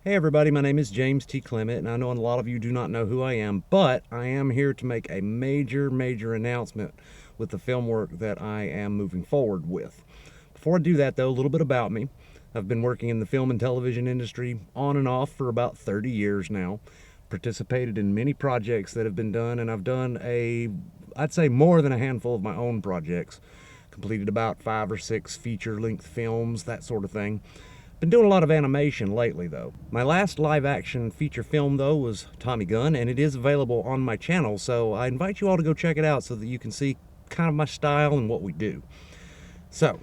Hey everybody, my name is James T. Clement, and I know a lot of you do not know who I am, but I am here to make a major announcement with the film work that I am moving forward with. Before I do that though, a little bit about me. I've been working in the film and television industry on and off for about 30 years now. Participated in many projects that have been done, and I've done I'd say more than a handful of my own projects. Completed about 5 or 6 feature-length films, that sort of thing. Been doing a lot of animation lately though. My last live action feature film though was Tommy Gun, and it is available on my channel, so I invite you all to go check it out so that you can see kind of my style and what we do. So,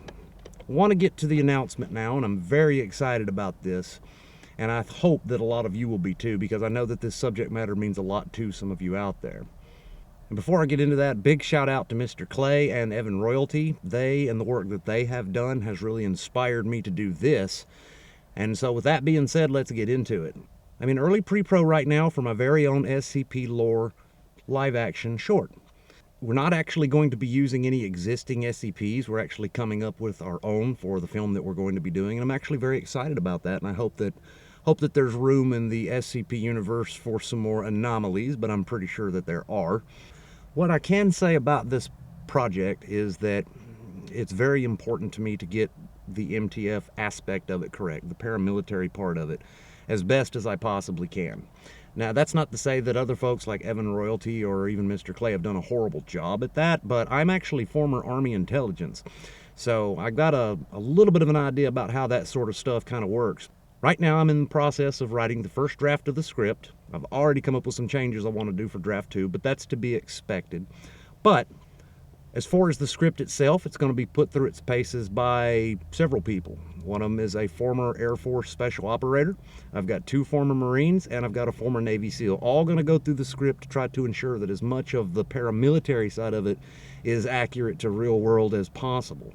I want to get to the announcement now, and I'm very excited about this, and I hope that a lot of you will be too, because I know that this subject matter means a lot to some of you out there. And before I get into that, big shout out to Mr. Clay and Evan Royalty. They and the work that they have done has really inspired me to do this. And so with that being said, let's get into it. I'm in early pre-pro right now for my very own SCP lore live action short. We're not actually going to be using any existing SCPs. We're actually coming up with our own for the film that we're going to be doing. And I'm actually very excited about that, and I hope that there's room in the SCP universe for some more anomalies, but I'm pretty sure that there are. What I can say about this project is that it's very important to me to get the MTF aspect of it correct, the paramilitary part of it, as best as I possibly can. Now, that's not to say that other folks like Evan Royalty or even Mr. Clay have done a horrible job at that, but I'm actually former Army intelligence, so I got a little bit of an idea about how that sort of stuff kind of works. Right now, I'm in the process of writing the first draft of the script. I've already come up with some changes I want to do for draft 2, but that's to be expected. But as far as the script itself, it's going to be put through its paces by several people. One of them is a former Air Force special operator. I've got 2 former Marines, and I've got a former Navy SEAL. All going to go through the script to try to ensure that as much of the paramilitary side of it is accurate to real world as possible.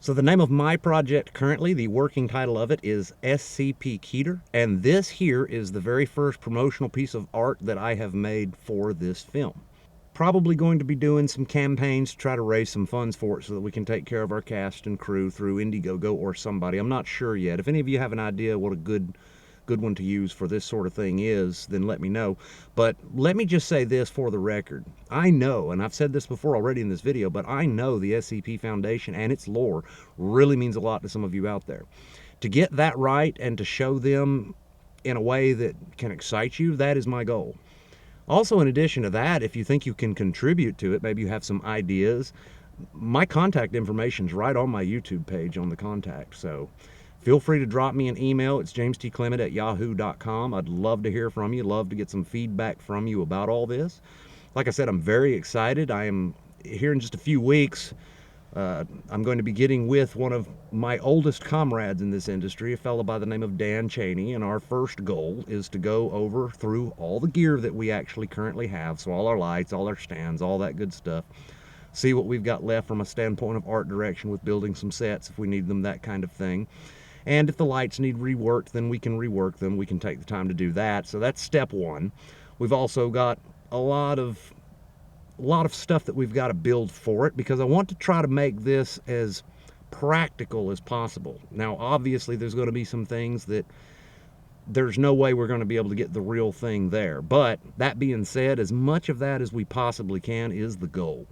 So the name of my project currently, the working title of it, is SCP KETER, and this here is the very first promotional piece of art that I have made for this film. Probably going to be doing some campaigns to try to raise some funds for it so that we can take care of our cast and crew through Indiegogo or somebody. I'm not sure yet. If any of you have an idea what a good one to use for this sort of thing is, then let me know. But let me just say this for the record. I know, and I've said this before already in this video, but I know the SCP Foundation and its lore really means a lot to some of you out there. To get that right and to show them in a way that can excite you, that is my goal. Also, in addition to that, if you think you can contribute to it, maybe you have some ideas, my contact information is right on my YouTube page on the contact, so feel free to drop me an email. It's jamestclement@yahoo.com. I'd love to hear from you, love to get some feedback from you about all this. Like I said, I'm very excited. I am here in just a few weeks. I'm going to be getting with one of my oldest comrades in this industry, a fellow by the name of Dan Cheney, and our first goal is to go over through all the gear that we actually currently have, so all our lights, all our stands, all that good stuff. See what we've got left from a standpoint of art direction with building some sets if we need them, that kind of thing. And if the lights need reworked, then we can rework them. We can take the time to do that. So that's step 1. We've also got a lot of stuff that we've got to build for it, because I want to try to make this as practical as possible. Now, obviously, there's going to be some things that there's no way we're going to be able to get the real thing there. But that being said, as much of that as we possibly can is the goal.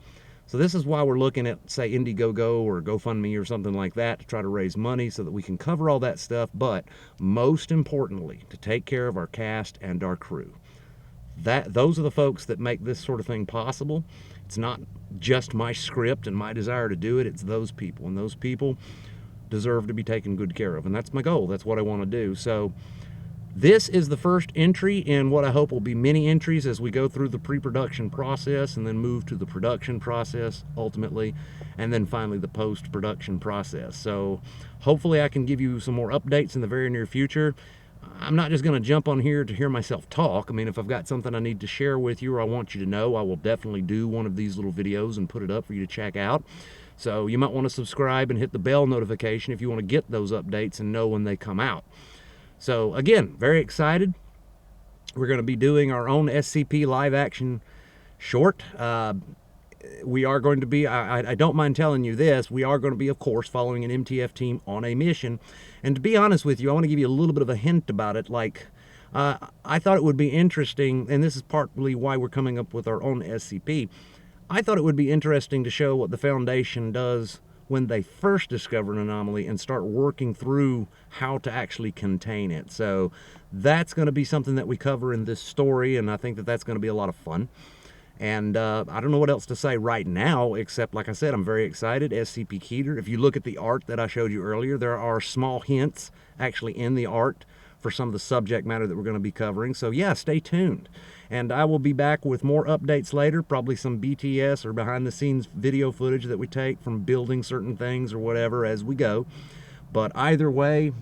So this is why we're looking at, say, Indiegogo or GoFundMe or something like that to try to raise money so that we can cover all that stuff, but most importantly, to take care of our cast and our crew. Those are the folks that make this sort of thing possible. It's not just my script and my desire to do it, it's those people, and those people deserve to be taken good care of, and that's my goal. That's what I want to do. So this is the first entry in what I hope will be many entries as we go through the pre-production process and then move to the production process ultimately, and then finally the post-production process. So hopefully I can give you some more updates in the very near future. I'm not just going to jump on here to hear myself talk. I mean, if I've got something I need to share with you or I want you to know, I will definitely do one of these little videos and put it up for you to check out. So you might want to subscribe and hit the bell notification if you want to get those updates and know when they come out. So again, very excited. We're going to be doing our own SCP live action short. we are going to be, I don't mind telling you this, we are going to be, of course, following an MTF team on a mission. And to be honest with you, I want to give you a little bit of a hint about it. Like, I thought it would be interesting, and this is partly why we're coming up with our own SCP. I thought it would be interesting to show what the Foundation does when they first discover an anomaly and start working through how to actually contain it. So that's going to be something that we cover in this story, and I think that that's going to be a lot of fun. And I don't know what else to say right now, except, like I said, I'm very excited. SCP KETER. If you look at the art that I showed you earlier, there are small hints actually in the art for some of the subject matter that we're going to be covering. So yeah, stay tuned. And I will be back with more updates later, probably some BTS or behind the scenes video footage that we take from building certain things or whatever as we go. But either way,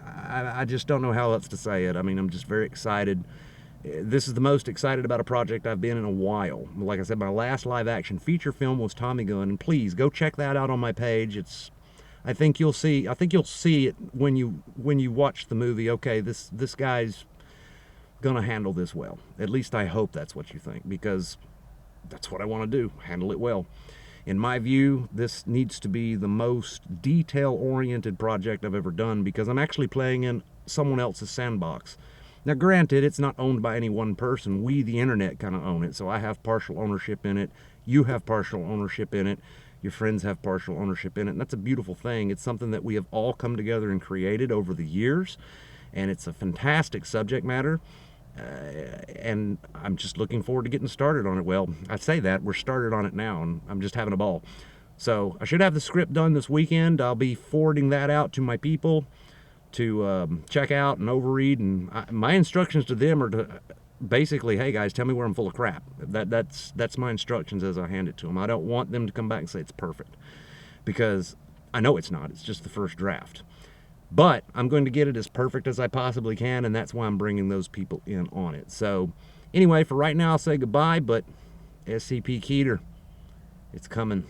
I just don't know how else to say it. I mean, I'm just very excited. This is the most excited about a project I've been in a while. Like I said, my last live action feature film was Tommy Gun, and please go check that out on my page. I think you'll see it when you watch the movie. Okay, this guy's gonna handle this well. At least I hope that's what you think, because that's what I want to do, handle it well. In my view, this needs to be the most detail-oriented project I've ever done, because I'm actually playing in someone else's sandbox. Now, granted, it's not owned by any one person. We, the internet, kind of own it. So I have partial ownership in it. You have partial ownership in it. Your friends have partial ownership in it. And that's a beautiful thing. It's something that we have all come together and created over the years. And it's a fantastic subject matter. And I'm just looking forward to getting started on it. Well, I say that. We're started on it now, and I'm just having a ball. So I should have the script done this weekend. I'll be forwarding that out to my people to check out and overread, and my instructions to them are to basically, hey guys, tell me where I'm full of crap. That's my instructions as I hand it to them. I don't want them to come back and say it's perfect, because I know it's not. It's just the first draft. But I'm going to get it as perfect as I possibly can, and that's why I'm bringing those people in on it. So anyway, for right now, I'll say goodbye, but SCP KETER, it's coming.